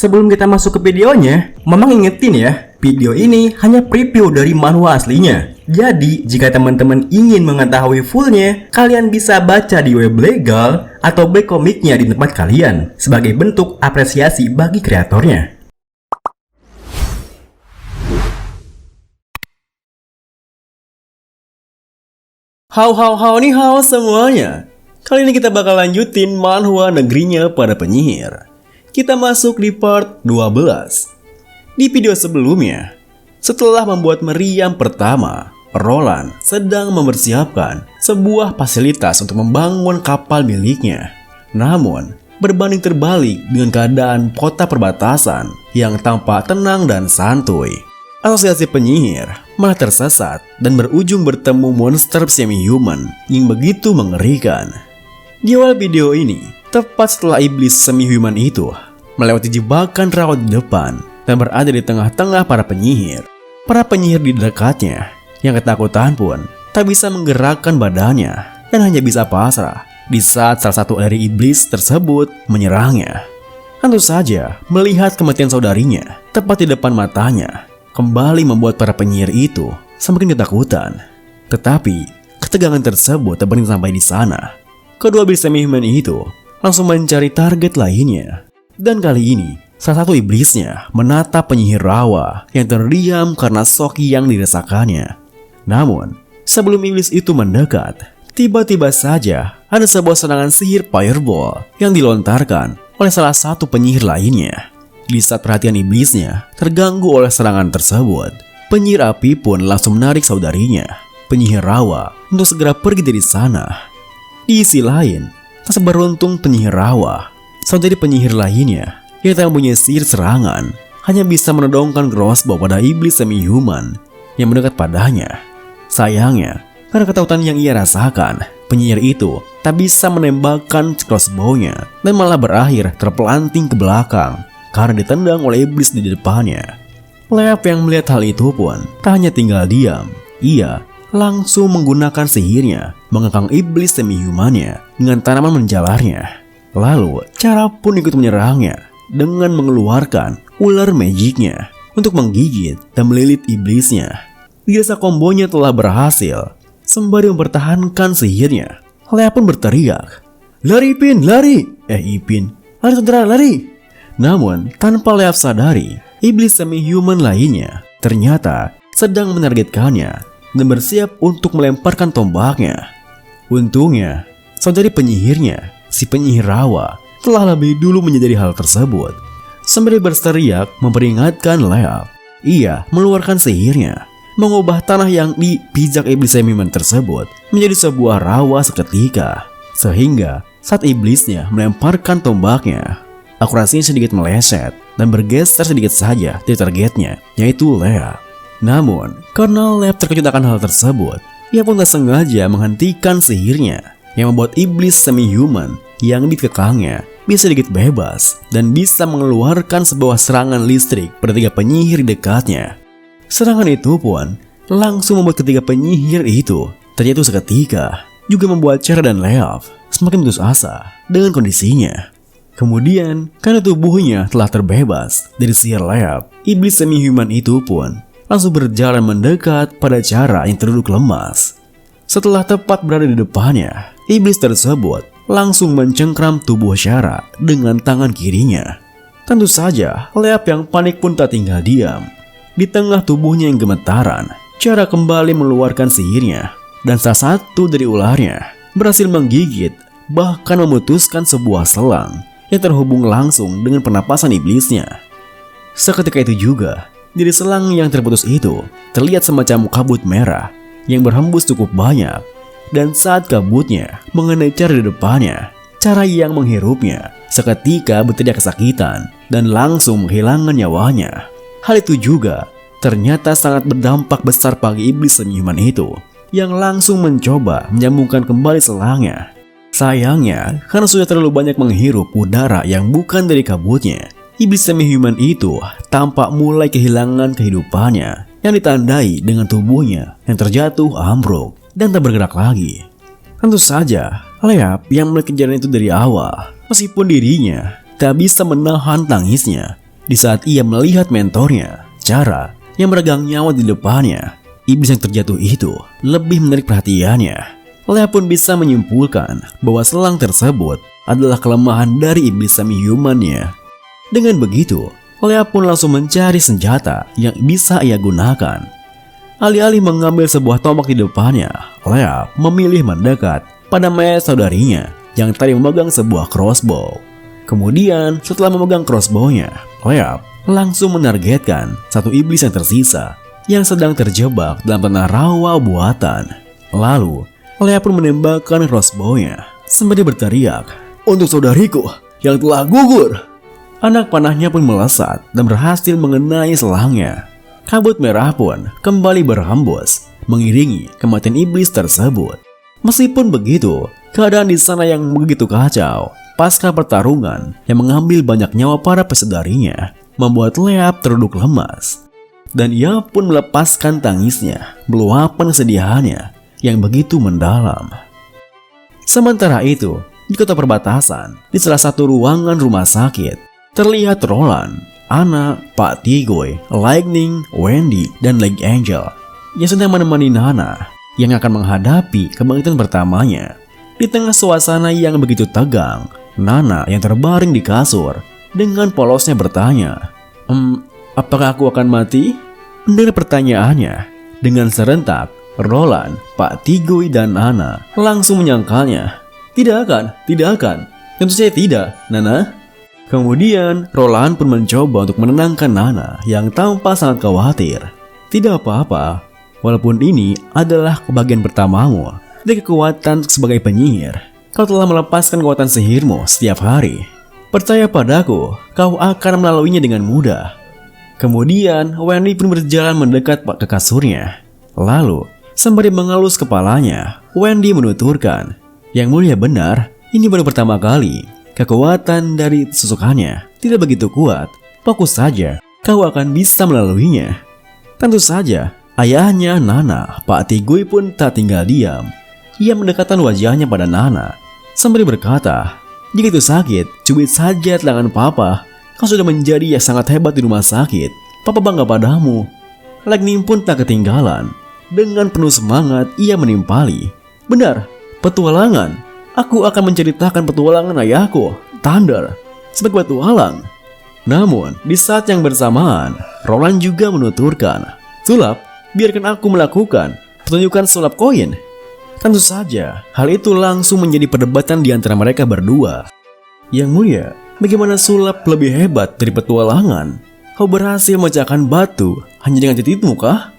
Sebelum kita masuk ke videonya, Mamang ingetin ya, video ini hanya preview dari manhwa aslinya. Jadi, jika teman-teman ingin mengetahui fullnya, kalian bisa baca di web legal atau back komiknya di tempat kalian, sebagai bentuk apresiasi bagi kreatornya. Hao nih semuanya. Kali ini kita bakal lanjutin manhwa Negerinya Para Penyihir. Kita masuk di part 12. Di video sebelumnya, setelah membuat meriam pertama, Roland sedang mempersiapkan sebuah fasilitas untuk membangun kapal miliknya. Namun, berbanding terbalik dengan keadaan kota perbatasan yang tampak tenang dan santuy, asosiasi penyihir malah tersesat dan berujung bertemu monster semi-human yang begitu mengerikan. Di awal video ini, tepat setelah iblis semi-human itu melewati jebakan rawat di depan dan berada di tengah-tengah para penyihir di dekatnya yang ketakutan pun tak bisa menggerakkan badannya dan hanya bisa pasrah di saat salah satu dari iblis tersebut menyerangnya. Tentu saja, melihat kematian saudarinya tepat di depan matanya kembali membuat para penyihir itu semakin ketakutan. Tetapi, ketegangan tersebut tak berhenti sampai di sana. Kedua iblis semi-human itu langsung mencari target lainnya. Dan kali ini, salah satu iblisnya menatap penyihir rawa yang terdiam karena shock yang dirasakannya. Namun, sebelum iblis itu mendekat, tiba-tiba saja ada sebuah serangan sihir fireball yang dilontarkan oleh salah satu penyihir lainnya. Di saat perhatian iblisnya terganggu oleh serangan tersebut, penyihir api pun langsung menarik saudarinya, penyihir rawa, untuk segera pergi dari sana. Di sisi lain, tak seberuntung penyihir rawa, saudari penyihir lainnya yang tak mempunyai sihir serangan hanya bisa menodongkan crossbow pada iblis semi-human yang mendekat padanya. Sayangnya, karena ketakutan yang ia rasakan, penyihir itu tak bisa menembakkan crossbow-nya dan malah berakhir terpelanting ke belakang karena ditendang oleh iblis di depannya. Leap yang melihat hal itu pun tak hanya tinggal diam, ia langsung menggunakan sihirnya mengekang iblis semi-humannya dengan tanaman menjalarnya. Lalu, cara pun ikut menyerangnya dengan mengeluarkan ular magicnya untuk menggigit dan melilit iblisnya. Dirasa kombonya telah berhasil, sembari mempertahankan sihirnya, Lea pun berteriak, "Lari Ipin, lari!" Ipin, "Lari saudara, lari!" Namun, tanpa Lea sadari, iblis semi-human lainnya ternyata sedang menargetkannya dan bersiap untuk melemparkan tombaknya. Untungnya, saudari penyihirnya, si penyihir rawa, telah lebih dulu menyadari hal tersebut. Sembari berteriak memperingatkan Lea, ia mengeluarkan sihirnya, mengubah tanah yang dipijak iblis semi-human tersebut menjadi sebuah rawa seketika. Sehingga saat iblisnya melemparkan tombaknya, akurasinya sedikit meleset dan bergeser sedikit saja dari targetnya, yaitu Lea. Namun, karena Lea terkejut akan hal tersebut, ia pun tak sengaja menghentikan sihirnya yang membuat iblis semi-human yang dikekangnya bisa sedikit bebas dan bisa mengeluarkan sebuah serangan listrik pada tiga penyihir di dekatnya. Serangan itu pun langsung membuat ketiga penyihir itu terjatuh seketika, juga membuat Cher dan Leaf semakin putus asa dengan kondisinya. Kemudian, karena tubuhnya telah terbebas dari sihir Leaf, iblis semi-human itu pun langsung berjalan mendekat pada cara yang terduduk lemas. Setelah tepat berada di depannya, iblis tersebut langsung mencengkram tubuh Syara dengan tangan kirinya. Tentu saja, Leap yang panik pun tak tinggal diam. Di tengah tubuhnya yang gemetaran, Syara kembali mengeluarkan sihirnya, dan salah satu dari ularnya berhasil menggigit, bahkan memutuskan sebuah selang yang terhubung langsung dengan pernapasan iblisnya. Seketika itu juga, dari selang yang terputus itu terlihat semacam kabut merah yang berhembus cukup banyak, dan saat kabutnya mengenai Cher di depannya, cara yang menghirupnya seketika berteriak kesakitan dan langsung kehilangan nyawanya. Hal itu juga ternyata sangat berdampak besar bagi iblis semi-human itu yang langsung mencoba menyambungkan kembali selangnya. Sayangnya, karena sudah terlalu banyak menghirup udara yang bukan dari kabutnya, iblis semi-human itu tampak mulai kehilangan kehidupannya yang ditandai dengan tubuhnya yang terjatuh ambruk dan tak bergerak lagi. Tentu saja, Leap yang melihat kejadian itu dari awal, meskipun dirinya tak bisa menahan tangisnya Di saat ia melihat mentornya, Chara, yang meregang nyawa di depannya, iblis yang terjatuh itu lebih menarik perhatiannya. Leah pun bisa menyimpulkan bahwa selang tersebut adalah kelemahan dari iblis semi-humannya. Dengan begitu, Leah pun langsung mencari senjata yang bisa ia gunakan. Alih-alih mengambil sebuah tombak di depannya, Leah memilih mendekat pada mayat saudarinya yang tadi memegang sebuah crossbow. Kemudian setelah memegang crossbow-nya, Leah langsung menargetkan satu iblis yang tersisa yang sedang terjebak dalam tanah rawa buatan. Lalu Leah pun menembakkan crossbow-nya sembari berteriak, "Untuk saudariku yang telah gugur!" Anak panahnya pun melesat dan berhasil mengenai selangnya. Kabut merah pun kembali berhembus mengiringi kematian iblis tersebut. Meskipun begitu, keadaan di sana yang begitu kacau pasca pertarungan yang mengambil banyak nyawa para pesaudarinya membuat Leah terduduk lemas. Dan ia pun melepaskan tangisnya, meluapkan kesedihannya yang begitu mendalam. Sementara itu, di kota perbatasan, di salah satu ruangan rumah sakit, terlihat Roland, Anna, Pak Tiggoy, Lightning, Wendy, dan Lake Angel yang sedang menemani Nana yang akan menghadapi kebangkitan pertamanya. Di tengah suasana yang begitu tegang, Nana yang terbaring di kasur dengan polosnya bertanya, apakah aku akan mati?" Mendengar pertanyaannya, dengan serentak, Roland, Pak Tiggoy, dan Anna langsung menyangkalnya. Tidak akan. Tentu saja tidak, Nana." Kemudian, Roland pun mencoba untuk menenangkan Nana yang tampak sangat khawatir. "Tidak apa-apa, walaupun ini adalah kebahagiaan pertamamu dari kekuatan sebagai penyihir. Kau telah melepaskan kekuatan sihirmu setiap hari. Percaya padaku, kau akan melaluinya dengan mudah." Kemudian, Wendy pun berjalan mendekat ke kasurnya. Lalu, sembari mengelus kepalanya, Wendy menuturkan, "Yang mulia benar, ini baru pertama kali. Kekuatan dari tusukannya tidak begitu kuat. Fokus saja, kau akan bisa melaluinya." Tentu saja, ayahnya Nana, Pak Tiggoy pun tak tinggal diam. Ia mendekatkan wajahnya pada Nana sembari berkata, "Jika itu sakit, cubit saja tangan papa. Kau sudah menjadi yang sangat hebat di rumah sakit. Papa bangga padamu." Lightning pun tak ketinggalan. Dengan penuh semangat, ia menimpali, "Benar, petualangan. Aku akan menceritakan petualangan ayahku, Thunder, sebagai petualang." Namun, di saat yang bersamaan, Roland juga menuturkan, "Sulap, biarkan aku melakukan pertunjukan sulap koin." Tentu saja, hal itu langsung menjadi perdebatan di antara mereka berdua. "Yang mulia, bagaimana sulap lebih hebat dari petualangan? Kau berhasil memecahkan batu hanya dengan titikmu kah?"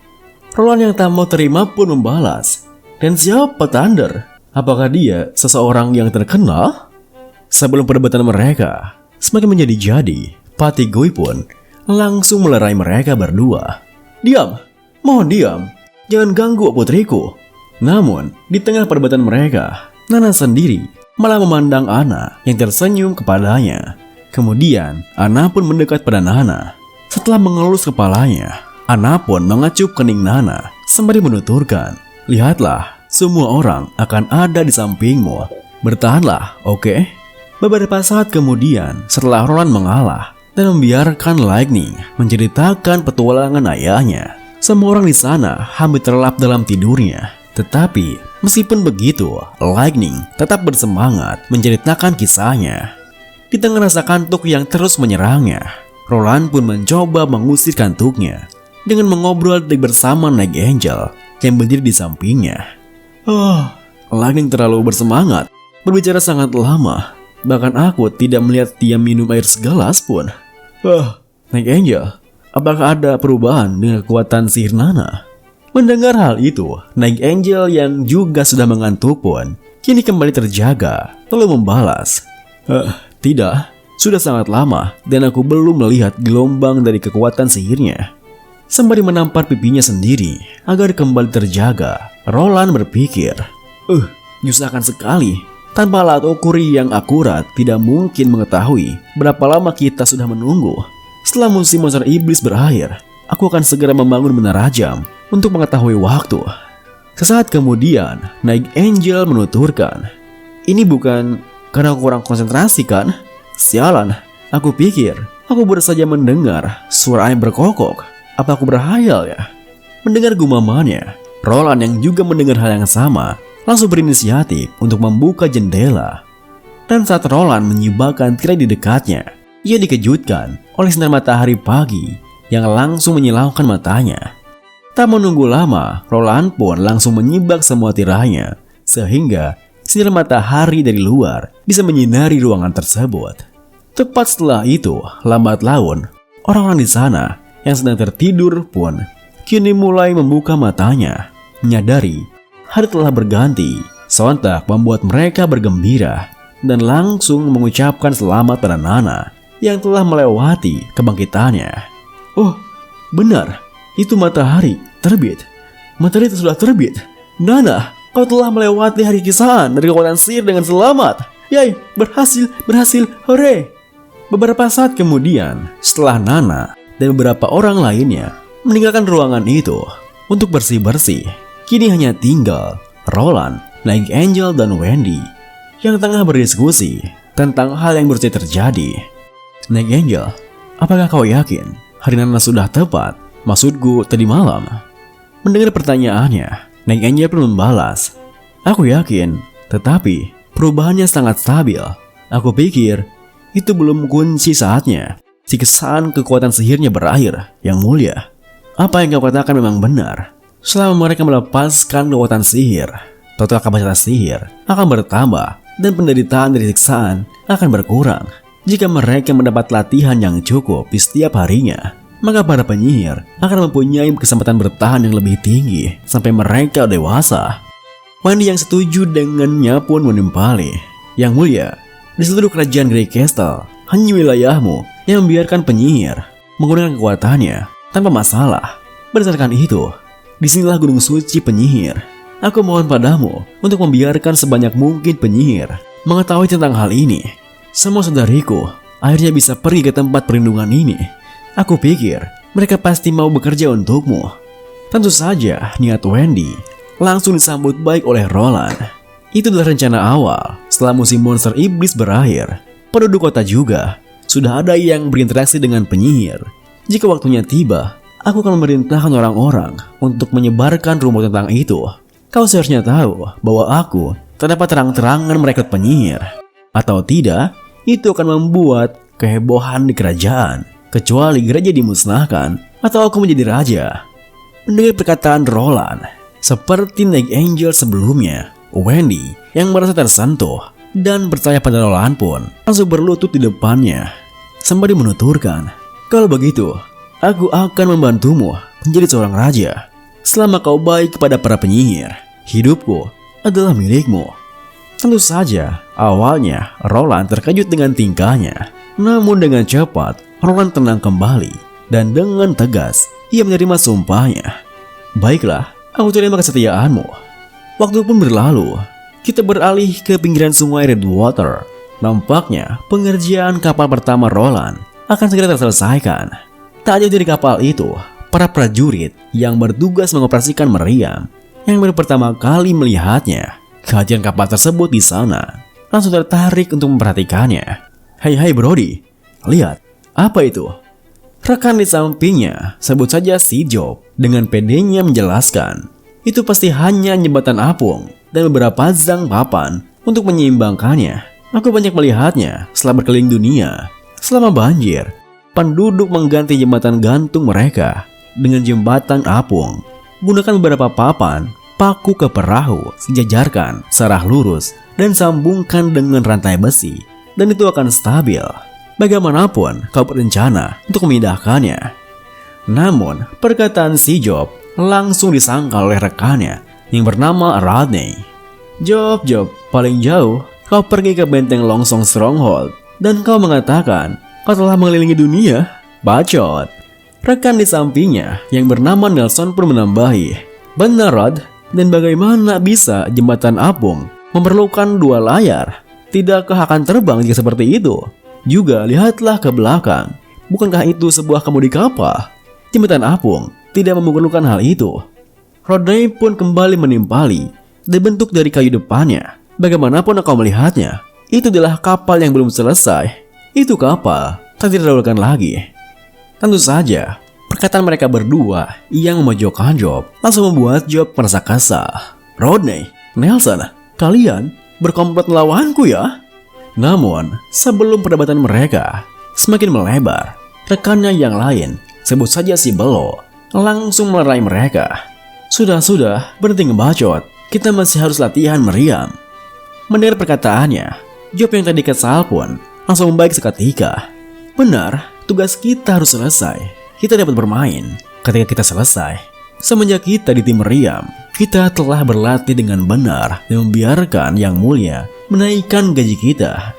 Roland yang tak mau terima pun membalas, "Dan siapa Thunder? Apakah dia seseorang yang terkenal?" Sebelum perdebatan mereka semakin menjadi-jadi, Pak Tiggoy pun langsung melerai mereka berdua. "Diam, mohon diam, jangan ganggu putriku." Namun, di tengah perdebatan mereka, Nana sendiri malah memandang Anna yang tersenyum kepadanya. Kemudian, Anna pun mendekat pada Nana. Setelah mengelus kepalanya, Anna pun mengecup kening Nana sembari menuturkan, "Lihatlah, semua orang akan ada di sampingmu. Bertahanlah, oke?" Beberapa saat kemudian, setelah Roland mengalah dan membiarkan Lightning menceritakan petualangan ayahnya, semua orang di sana hampir terlelap dalam tidurnya. Tetapi, meskipun begitu, Lightning tetap bersemangat menceritakan kisahnya. Di tengah rasa kantuk yang terus menyerangnya, Roland pun mencoba mengusir kantuknya dengan mengobrol bersama Night Angel yang berdiri di sampingnya. Lightning terlalu bersemangat, berbicara sangat lama. Bahkan aku tidak melihat dia minum air segelas pun. Night Angel, apakah ada perubahan dengan kekuatan sihir Nana?" Mendengar hal itu, Night Angel yang juga sudah mengantuk pun kini kembali terjaga, lalu membalas, "Tidak, sudah sangat lama dan aku belum melihat gelombang dari kekuatan sihirnya." Sembari menampar pipinya sendiri agar kembali terjaga, Roland berpikir, nyusahkan sekali. Tanpa alat ukur yang akurat, tidak mungkin mengetahui berapa lama kita sudah menunggu. Setelah musim monster iblis berakhir, aku akan segera membangun menara jam untuk mengetahui waktu." Sesaat kemudian, Night Angel menuturkan, "Ini bukan karena aku kurang konsentrasi kan? Sialan, aku pikir Aku baru saja mendengar suara ayam berkokok. Apa aku berhayal ya? Mendengar gumamannya, Roland yang juga mendengar hal yang sama langsung berinisiatif untuk membuka jendela. Dan saat Roland menyibakkan tirai di dekatnya, ia dikejutkan oleh sinar matahari pagi yang langsung menyilaukan matanya. Tak menunggu lama, Roland pun langsung menyibak semua tirainya, sehingga sinar matahari dari luar bisa menyinari ruangan tersebut. Tepat setelah itu, lambat laun, orang-orang di sana yang sedang tertidur pun kini mulai membuka matanya, menyadari hari telah berganti. Sontak membuat mereka bergembira dan langsung mengucapkan selamat pada Nana yang telah melewati kebangkitannya. Oh, benar, itu matahari terbit. Matahari itu sudah terbit. Nana, kau telah melewati hari kisahan dari kekuatan sihir dengan selamat. Yay, berhasil, hore. Beberapa saat kemudian, setelah Nana dan beberapa orang lainnya meninggalkan ruangan itu untuk bersih-bersih, kini hanya tinggal Roland, Night Angel, dan Wendy yang tengah berdiskusi tentang hal yang baru saja terjadi. Night Angel, apakah kau yakin hari Nana sudah tepat? Maksudku tadi malam. Mendengar pertanyaannya, Night Angel pun membalas, aku yakin, tetapi perubahannya sangat stabil. Aku pikir itu belum kunci saatnya siksaan kekuatan sihirnya berakhir, yang mulia. Apa yang kau katakan memang benar. Selama mereka melepaskan kekuatan sihir, total kapasitas sihir akan bertambah dan penderitaan dari siksaan akan berkurang. Jika mereka mendapat latihan yang cukup di setiap harinya, maka para penyihir akan mempunyai kesempatan bertahan yang lebih tinggi sampai mereka dewasa. Wendy yang setuju dengannya pun menimpali, yang mulia, di seluruh kerajaan Grey Castle hanya wilayahmu yang membiarkan penyihir menggunakan kekuatannya tanpa masalah. Berdasarkan itu, disinilah gunung suci penyihir. Aku mohon padamu untuk membiarkan sebanyak mungkin penyihir mengetahui tentang hal ini. Semua saudariku akhirnya bisa pergi ke tempat perlindungan ini. Aku pikir mereka pasti mau bekerja untukmu. Tentu saja niat Wendy langsung disambut baik oleh Roland. Itu adalah rencana awal setelah musim monster iblis berakhir. Penduduk kota juga sudah ada yang berinteraksi dengan penyihir. Jika waktunya tiba, aku akan memerintahkan orang-orang untuk menyebarkan rumor tentang itu. Kau seharusnya tahu bahwa aku tak dapat terang-terangan merekrut penyihir. Atau tidak, itu akan membuat kehebohan di kerajaan. Kecuali gereja dimusnahkan atau aku menjadi raja. Mendengar perkataan Roland, seperti Night Angel sebelumnya, Wendy yang merasa tersentuh dan percaya pada Roland pun langsung berlutut di depannya sembari menuturkan, kalau begitu, aku akan membantumu menjadi seorang raja. Selama kau baik kepada para penyihir, hidupku adalah milikmu. Tentu saja, awalnya Roland terkejut dengan tingkahnya. Namun dengan cepat, Roland tenang kembali. Dan dengan tegas, ia menerima sumpahnya. Baiklah, aku terima kesetiaanmu. Waktu pun berlalu. Kita beralih ke pinggiran sungai Redwater. Nampaknya pengerjaan kapal pertama Roland akan segera terselesaikan. Tak jauh dari kapal itu, para prajurit yang bertugas mengoperasikan meriam yang baru pertama kali melihatnya kehadiran kapal tersebut di sana langsung tertarik untuk memperhatikannya. Hai Brody, lihat, apa itu? Rekan di sampingnya, sebut saja si Job, dengan pedenya menjelaskan, itu pasti hanya jembatan apung dan beberapa zang papan untuk menyeimbangkannya. Aku banyak melihatnya setelah berkeliling dunia. Selama banjir, penduduk mengganti jembatan gantung mereka dengan jembatan apung. Gunakan beberapa papan, paku ke perahu, sejajarkan, sarah lurus, dan sambungkan dengan rantai besi. Dan itu akan stabil. Bagaimanapun kau berencana untuk memindahkannya. Namun, perkataan si Job langsung disangkal oleh rekannya yang bernama Rodney. Job, paling jauh kau pergi ke benteng Longsong Stronghold dan kau mengatakan kau telah mengelilingi dunia. Bacot. Rekan di sampingnya yang bernama Nelson pun menambahi, benar Rod, dan bagaimana bisa jembatan apung memerlukan dua layar? Tidakkah akan terbang jika seperti itu? Juga lihatlah ke belakang. Bukankah itu sebuah kemudi kapal? Jembatan apung tidak memerlukan hal itu. Rodney pun kembali menimpali. Dibentuk dari kayu depannya. Bagaimanapun kau melihatnya, itu adalah kapal yang belum selesai. Itu kapal tak diragukan lagi. Tentu saja, perkataan mereka berdua yang memojokkan Job langsung membuat Job merasa kesal. Rodney, Nelson, kalian berkomplot melawanku ya? Namun, sebelum perdebatan mereka semakin melebar, rekannya yang lain, sebut saja si Belo, langsung melerai mereka. Sudah, berhenti ngebacot. Kita masih harus latihan meriam. Mendengar perkataannya, Job yang tadi kesal pun langsung membaik seketika. Benar, tugas kita harus selesai. Kita dapat bermain ketika kita selesai. Semenjak kita di tim meriam, kita telah berlatih dengan benar dan membiarkan Yang Mulia menaikkan gaji kita.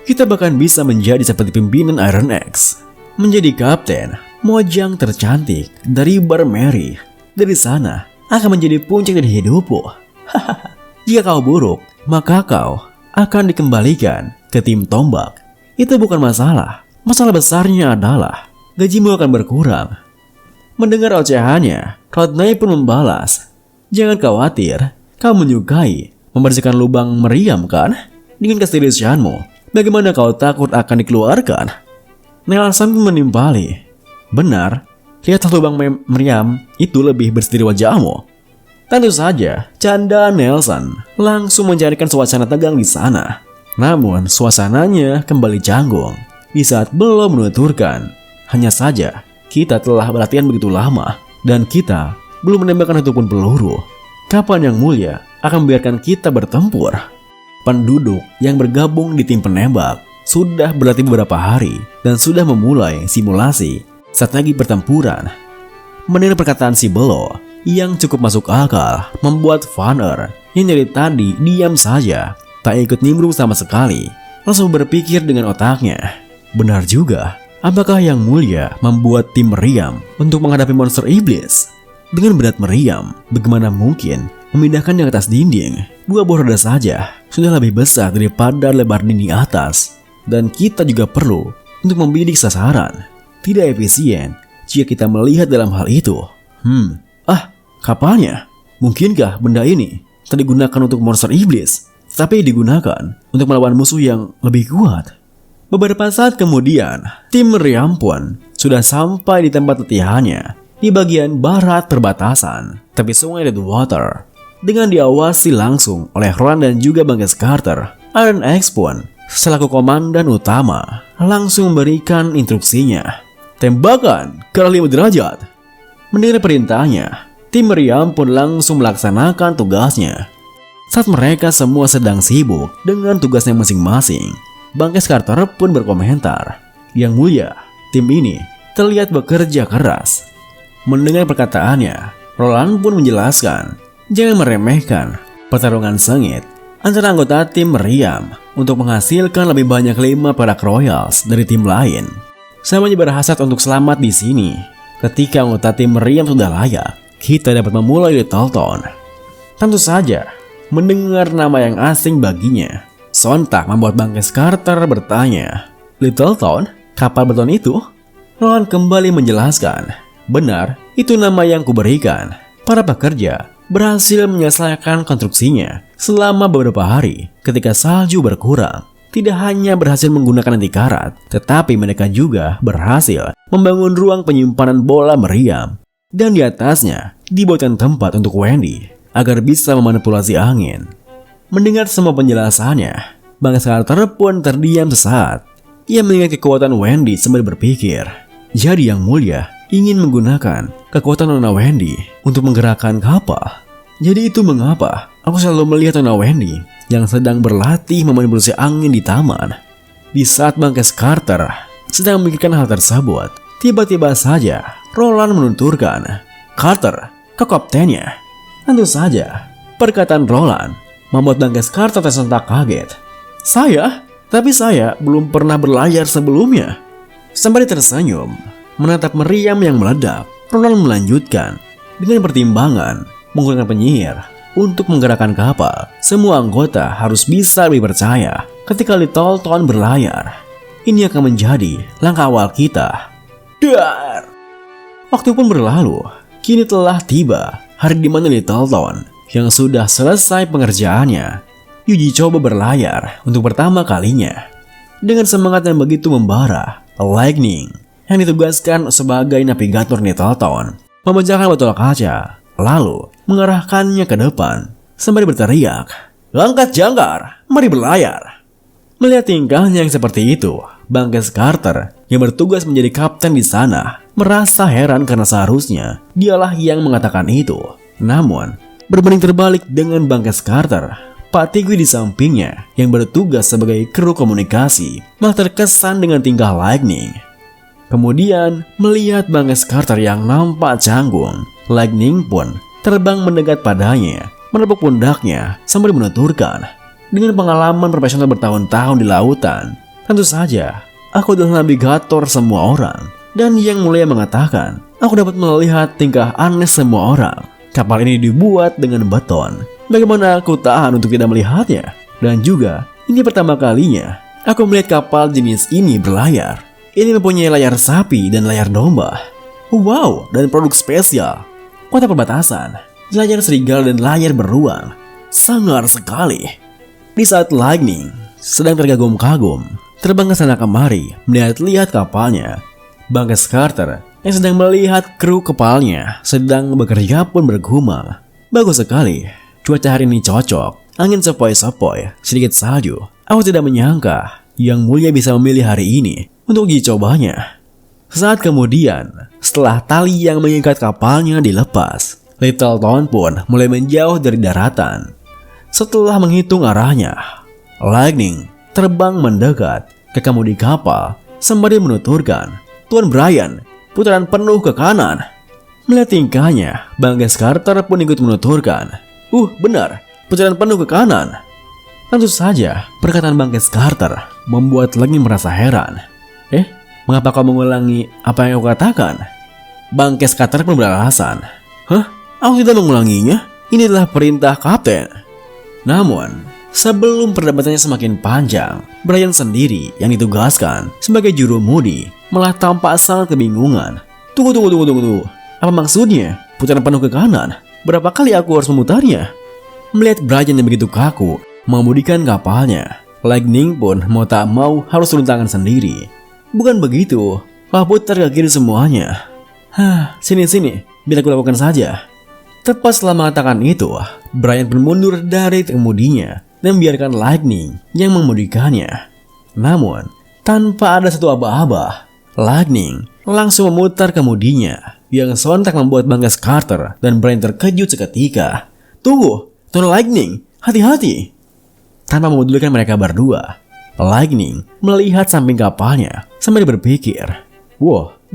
Kita bahkan bisa menjadi seperti pimpinan Iron X, menjadi kapten mojang tercantik dari Bar Mary. Dari sana akan menjadi puncak dari hidupmu. Jika kau buruk, maka kau akan dikembalikan ke tim tombak. Itu bukan masalah. Masalah besarnya adalah gajimu akan berkurang. Mendengar ocehannya, Rodney pun membalas, jangan khawatir, kau menyukai membersihkan lubang meriam kan? Dengan keseriusanmu, bagaimana kau takut akan dikeluarkan? Nelson pun menimpali, benar, lihat lubang meriam itu lebih bersih dari wajahmu. Tentu saja, canda Nelson langsung mencarikan suasana tegang di sana. Namun, suasananya kembali canggung di saat belum menuturkan. Hanya saja, kita telah berlatihan begitu lama dan kita belum menembakkan satupun peluru. Kapan Yang Mulia akan membiarkan kita bertempur? Penduduk yang bergabung di tim penembak sudah berlatih beberapa hari dan sudah memulai simulasi strategi pertempuran. Mendengar perkataan si Belo yang cukup masuk akal membuat Vanner yang dari tadi diam saja, tak ikut nimbrung sama sekali, langsung berpikir dengan otaknya. Benar juga, apakah Yang Mulia membuat tim meriam untuk menghadapi monster iblis? Dengan berat meriam, bagaimana mungkin memindahkan yang atas dinding? 2 buah roda saja sudah lebih besar daripada lebar dinding atas. Dan kita juga perlu untuk membidik sasaran. Tidak efisien jika kita melihat dalam hal itu. Kapalnya? Mungkinkah benda ini tak digunakan untuk monster iblis, tapi digunakan untuk melawan musuh yang lebih kuat? Beberapa saat kemudian, tim meriam pun sudah sampai di tempat latihannya di bagian barat perbatasan tepi sungai Redwater. Dengan diawasi langsung oleh Roland dan juga Banges Carter, Iron X pun selaku komandan utama langsung memberikan instruksinya. Tembakan ke arah 5 derajat. Mendengar perintahnya, tim meriam pun langsung melaksanakan tugasnya. Saat mereka semua sedang sibuk dengan tugasnya masing-masing, Banges Carter pun berkomentar, Yang Mulia, tim ini terlihat bekerja keras. Mendengar perkataannya, Roland pun menjelaskan, jangan meremehkan pertarungan sengit antara anggota tim meriam untuk menghasilkan lebih banyak 5 perak royals dari tim lain. Semuanya berhasrat untuk selamat di sini. Ketika anggota tim meriam sudah layak, kita dapat memulai Littleton. Tentu saja, mendengar nama yang asing baginya, sontak membuat Banges Carter bertanya, Littleton? Kapal beton itu? Roland kembali menjelaskan, benar, itu nama yang kuberikan. Para pekerja berhasil menyelesaikan konstruksinya selama beberapa hari ketika salju berkurang. Tidak hanya berhasil menggunakan anti karat, tetapi mereka juga berhasil membangun ruang penyimpanan bola meriam. Dan di atasnya dibuatkan tempat untuk Wendy agar bisa memanipulasi angin. Mendengar semua penjelasannya, Banges Carter pun terdiam sesaat. Ia mengingat kekuatan Wendy sambil berpikir, jadi Yang Mulia ingin menggunakan kekuatan Nona Wendy untuk menggerakkan kapal. Jadi itu mengapa aku selalu melihat Nona Wendy yang sedang berlatih memanipulasi angin di taman. Di saat Banges Carter sedang memikirkan hal tersebut, tiba-tiba saja Roland menuturkan, Carter, kau kaptennya. Tentu saja, perkataan Roland membuat Banges Carter tersentak kaget. Saya? Tapi saya belum pernah berlayar sebelumnya. Sembari tersenyum menatap meriam yang meledak, Roland melanjutkan, dengan pertimbangan menggunakan penyihir untuk menggerakkan kapal, semua anggota harus bisa lebih percaya ketika Littleton berlayar. Ini akan menjadi langkah awal kita. Dar! Waktu pun berlalu, kini telah tiba hari di mana Littleton yang sudah selesai pengerjaannya diuji coba berlayar untuk pertama kalinya. Dengan semangat yang begitu membara, Lightning yang ditugaskan sebagai navigator Nettleton memecahkan botol kaca, lalu mengarahkannya ke depan sembari berteriak, "Angkat jangkar, mari berlayar." Melihat tingkahnya yang seperti itu, Bangkes Carter yang bertugas menjadi kapten di sana merasa heran karena seharusnya dialah yang mengatakan itu. Namun, berbanding terbalik dengan Bangkes Carter, Pak Tigui di sampingnya yang bertugas sebagai kru komunikasi malah terkesan dengan tingkah Lightning. Kemudian, melihat Bangkes Carter yang nampak canggung, Lightning pun terbang mendekat padanya, menepuk pundaknya sambil menuturkan, "Dengan pengalaman profesional bertahun-tahun di lautan, tentu saja aku adalah navigator semua orang." Dan Yang Mulia mengatakan, "Aku dapat melihat tingkah aneh semua orang. Kapal ini dibuat dengan beton. Bagaimana aku tahan untuk tidak melihatnya? Dan juga, ini pertama kalinya aku melihat kapal jenis ini berlayar. Ini mempunyai layar sapi dan layar domba. Wow, dan produk spesial. Kota perbatasan, layar serigala dan layar beruang. Sangar sekali." Di saat Lightning sedang terkagum-kagum, terbang ke sana kemari melihat-lihat kapalnya, Bangkes Carter yang sedang melihat kru kapalnya sedang bekerja pun bergumam, "Bagus sekali. Cuaca hari ini cocok. Angin sepoi-sepoi, sedikit salju. Aku tidak menyangka Yang Mulia bisa memilih hari ini untuk uji cobanya." Saat kemudian, setelah tali yang mengikat kapalnya dilepas, Littleton pun mulai menjauh dari daratan. Setelah menghitung arahnya, Lightning terbang mendekat ke kemudi kapal sembari menuturkan, "Tuan Brian, putaran penuh ke kanan." Melihat tingkahnya, Bangkes Carter pun ikut menuturkan, Benar, putaran penuh ke kanan." Tentu saja, perkataan Bangkes Carter membuat Lightning merasa heran. Mengapa kau mengulangi apa yang aku katakan?" Bangkes Carter pun beralasan, Aku tidak mengulanginya. Ini adalah perintah kapten." Namun, sebelum perdebatannya semakin panjang, Brian sendiri yang ditugaskan sebagai jurumudi malah tampak sangat kebingungan. Tunggu. Apa maksudnya? Putaran penuh ke kanan? Berapa kali aku harus memutarnya?" Melihat Brian yang begitu kaku mengemudikan kapalnya, Lightning pun mau tak mau harus turun tangan sendiri. "Bukan begitu. Putar ke kiri semuanya." Sini, biar aku lakukan saja." Tepat setelah mengatakan itu, Brian pun mundur dari kemudinya dan membiarkan Lightning yang mengemudikannya. Namun, tanpa ada satu aba-aba, Lightning langsung memutar kemudinya yang sontak membuat Bangkes Carter dan Brian terkejut seketika. "Tunggu, Tuan Lightning, hati-hati." Tanpa memedulikan mereka berdua, Lightning melihat samping kapalnya sambil berpikir,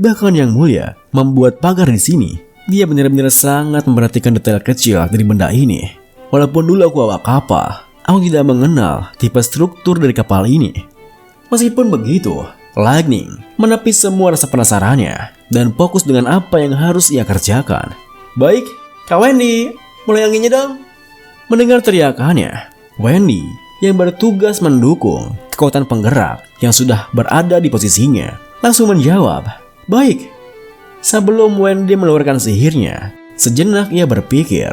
bahkan Yang Mulia membuat pagar di sini. Dia benar-benar sangat memperhatikan detail kecil dari benda ini. Walaupun dulu aku awak kapal, aku tidak mengenal tipe struktur dari kapal ini. Meskipun begitu, Lightning menepis semua rasa penasarannya dan fokus dengan apa yang harus ia kerjakan. "Baik, Kak Wendy, mulai anginnya dong." Mendengar teriakannya, Wendy yang bertugas mendukung kekuatan penggerak yang sudah berada di posisinya langsung menjawab, "Baik." Sebelum Wendy mengeluarkan sihirnya, sejenak ia berpikir,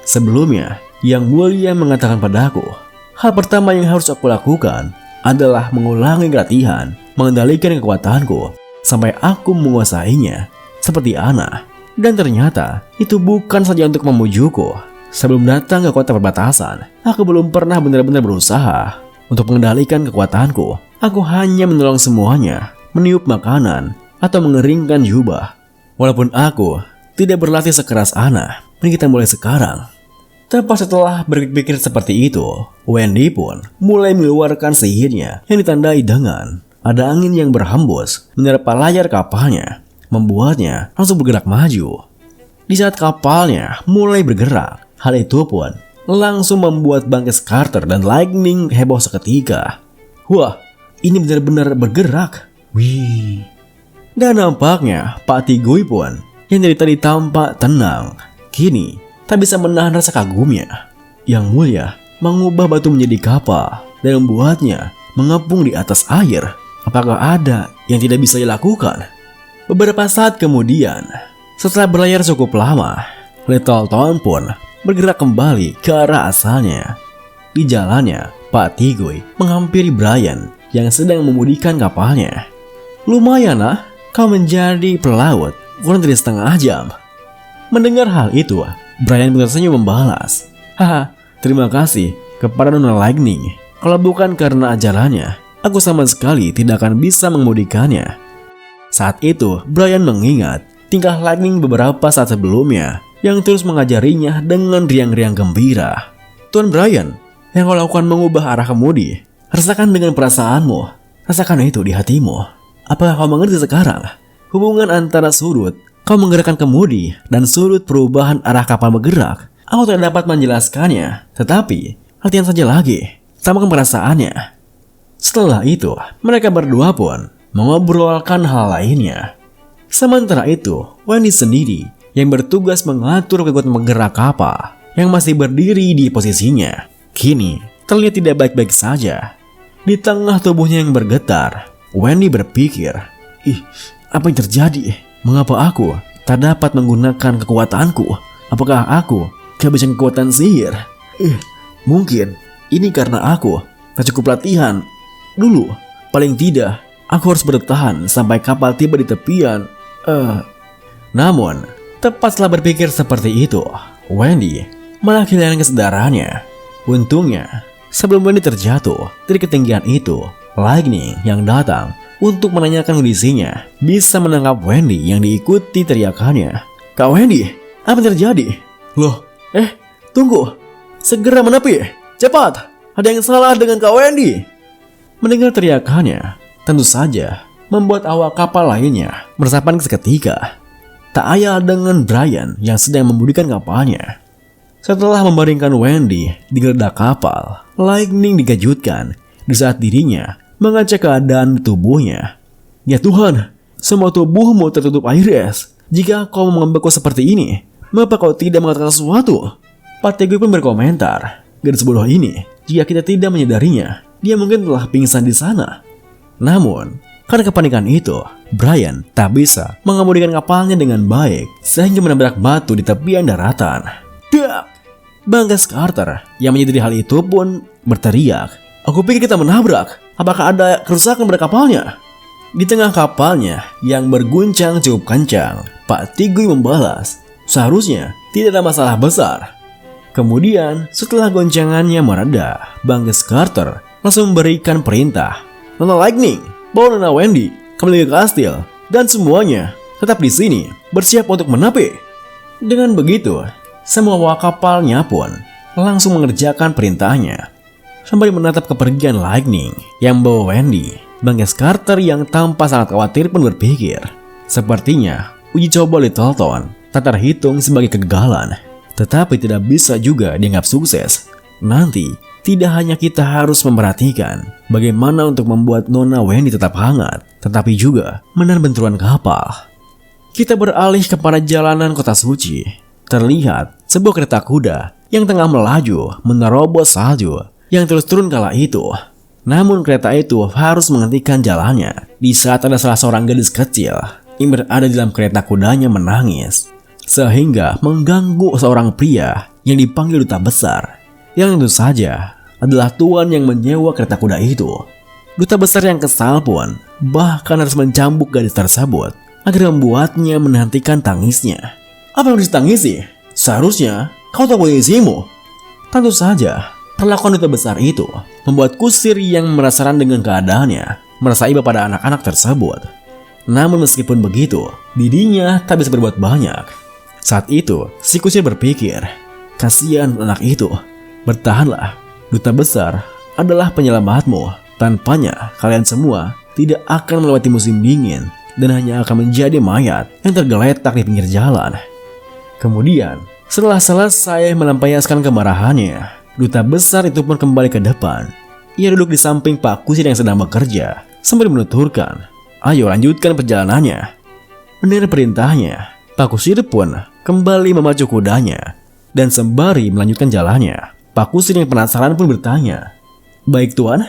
"Sebelumnya, Yang Mulia mengatakan padaku, hal pertama yang harus aku lakukan adalah mengulangi latihan, mengendalikan kekuatanku, sampai aku menguasainya, seperti Ana. Dan ternyata, itu bukan saja untuk memujuku. Sebelum datang ke kota perbatasan, aku belum pernah benar-benar berusaha untuk mengendalikan kekuatanku. Aku hanya menolong semuanya, meniup makanan, atau mengeringkan jubah. Walaupun aku tidak berlatih sekeras Ana, mari kita mulai sekarang." Tepat setelah berpikir seperti itu, Wendy pun mulai mengeluarkan sihirnya yang ditandai dengan ada angin yang berhembus menyerap layar kapalnya, membuatnya langsung bergerak maju. Di saat kapalnya mulai bergerak, hal itu pun langsung membuat Bangkes Carter dan Lightning heboh seketika. Ini benar-benar bergerak. Dan nampaknya Pak Tigui pun yang dari tadi tampak tenang, kini tak bisa menahan rasa kagumnya. Yang Mulia mengubah batu menjadi kapal dan membuatnya mengapung di atas air. Apakah ada yang tidak bisa dilakukan? Beberapa saat kemudian, setelah berlayar cukup lama, Littleton pun bergerak kembali ke arah asalnya. Di jalannya, Pak Tigui menghampiri Brian yang sedang memudikan kapalnya. Lumayan lah, kau menjadi pelaut kurang dari setengah jam. Mendengar hal itu, Brian pun tersenyum membalas. Haha, terima kasih kepada Nona Lightning. Kalau bukan karena ajalannya, aku sama sekali tidak akan bisa mengemudikannya. Saat itu, Brian mengingat tingkah Lightning beberapa saat sebelumnya yang terus mengajarinya dengan riang-riang gembira. Tuan Brian, yang kau lakukan mengubah arah kemudi, rasakan dengan perasaanmu. Rasakan itu di hatimu. Apakah kau mengerti sekarang? Hubungan antara sudut kau menggerakkan kemudi dan sudut perubahan arah kapal bergerak. Aku tidak dapat menjelaskannya, tetapi latihan saja lagi. Samakan perasaannya. Setelah itu, mereka berdua pun mengobrolkan hal lainnya. Sementara itu, Wendy sendiri yang bertugas mengatur kekuatan menggerak kapal yang masih berdiri di posisinya. Kini, terlihat tidak baik-baik saja. Di tengah tubuhnya yang bergetar, Wendy berpikir, apa yang terjadi? Mengapa aku tak dapat menggunakan kekuatanku? Apakah aku kehabisan kekuatan sihir? Mungkin ini karena aku tak cukup latihan dulu. Paling tidak, aku harus bertahan sampai kapal tiba di tepian. Namun, tepat setelah berpikir seperti itu, Wendy malah kehilangan kesadarannya. Untungnya, sebelum Wendy terjatuh dari ketinggian itu, Lightning yang datang untuk menanyakan kondisinya bisa menangkap Wendy yang diikuti teriakannya. Kak Wendy, apa yang terjadi? Loh, tunggu, segera menepi, cepat, ada yang salah dengan Kak Wendy. Mendengar teriakannya, tentu saja membuat awak kapal lainnya merasa panik seketika. Tak ayal dengan Brian yang sedang memudikan kapalnya. Setelah membaringkan Wendy di geledak kapal, Lightning dikejutkan di saat dirinya mengecek keadaan di tubuhnya. Ya Tuhan, semua tubuhmu tertutup air es. Jika kau membeku seperti ini, mengapa kau tidak mengatakan sesuatu? Pak Teguh pun berkomentar, gadis bodoh ini, jika kita tidak menyadarinya, dia mungkin telah pingsan di sana. Namun, karena kepanikan itu, Brian tak bisa mengemudikan kapalnya dengan baik sehingga menabrak batu di tepian daratan. Dak! Banggas Carter yang menyadari hal itu pun berteriak, aku pikir kita menabrak. Apakah ada kerusakan pada kapalnya? Di tengah kapalnya yang berguncang cukup kencang, Pak Tigui membalas, seharusnya tidak ada masalah besar. Kemudian setelah goncangannya mereda, Banggas Carter langsung memberikan perintah, Nona Lightning, bawa Nona Wendy kembali ke kastil dan semuanya tetap di sini bersiap untuk menepi. Dengan begitu, semua awak kapalnya pun langsung mengerjakan perintahnya. Sambil menatap kepergian Lightning yang membawa Wendy, Banggas Carter yang tanpa sangat khawatir pun berpikir, sepertinya uji coba Littleton tak terhitung sebagai kegagalan, tetapi tidak bisa juga dianggap sukses. Nanti, tidak hanya kita harus memperhatikan bagaimana untuk membuat Nona Wendy tetap hangat, tetapi juga menahan benturan kapal. Kita beralih kepada jalanan kota suci. Terlihat sebuah kereta kuda yang tengah melaju menerobos salju yang terus turun kala itu. Namun kereta itu harus menghentikan jalannya di saat ada salah seorang gadis kecil yang berada di dalam kereta kudanya menangis, sehingga mengganggu seorang pria yang dipanggil duta besar, yang tentu saja adalah tuan yang menyewa kereta kuda itu. Duta besar yang kesal pun bahkan harus mencambuk gadis tersebut agar membuatnya menghentikan tangisnya. Apa yang harus ditangisi? Seharusnya kau tahu posisimu. Tentu saja perlakuan duta besar itu membuat kusir yang merasakan dengan keadaannya merasa iba pada anak-anak tersebut. Namun meskipun begitu, dirinya tak bisa berbuat banyak. Saat itu, si kusir berpikir, kasihan anak itu. Bertahanlah, duta besar adalah penyelamatmu. Tanpanya, kalian semua tidak akan melewati musim dingin dan hanya akan menjadi mayat yang tergeletak di pinggir jalan. Kemudian, setelah selesai melampiaskan kemarahannya, duta besar itu pun kembali ke depan. Ia duduk di samping Pak Kusir yang sedang bekerja sambil menuturkan, ayo lanjutkan perjalanannya. Mendengar perintahnya, Pak Kusir pun kembali memacu kudanya dan sembari melanjutkan jalannya. Pak Kusir yang penasaran pun bertanya, baik tuan,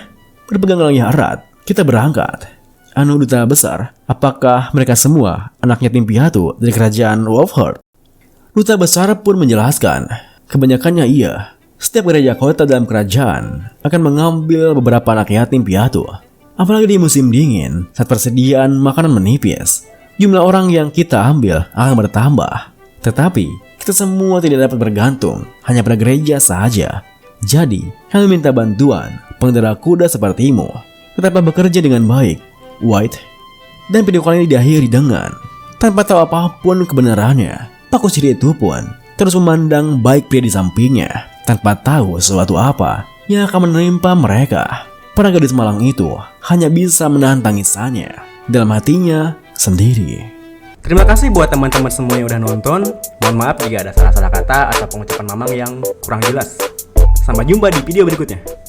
berpeganglah erat, kita berangkat. Anu duta besar, apakah mereka semua anak yatim piatu dari kerajaan Wolfheart? Duta besar pun menjelaskan, kebanyakannya iya. Setiap gereja kota dalam kerajaan akan mengambil beberapa anak yatim piatu. Apalagi di musim dingin, saat persediaan makanan menipis, jumlah orang yang kita ambil akan bertambah. Tetapi, kita semua tidak dapat bergantung hanya pada gereja saja. Jadi, kami minta bantuan pengendara kuda sepertimu. Tetaplah bekerja dengan baik, White. Dan video kali ini diakhiri dengan, tanpa tahu apapun kebenarannya, Pak Kusiri itu pun terus memandang baik pria di sampingnya, tanpa tahu sesuatu apa yang akan menimpa mereka. Para gadis malang itu hanya bisa menahan tangisannya dalam hatinya sendiri. Terima kasih buat teman-teman semua yang udah nonton. Mohon maaf jika ada salah-salah kata atau pengucapan Mamang yang kurang jelas. Sampai jumpa di video berikutnya.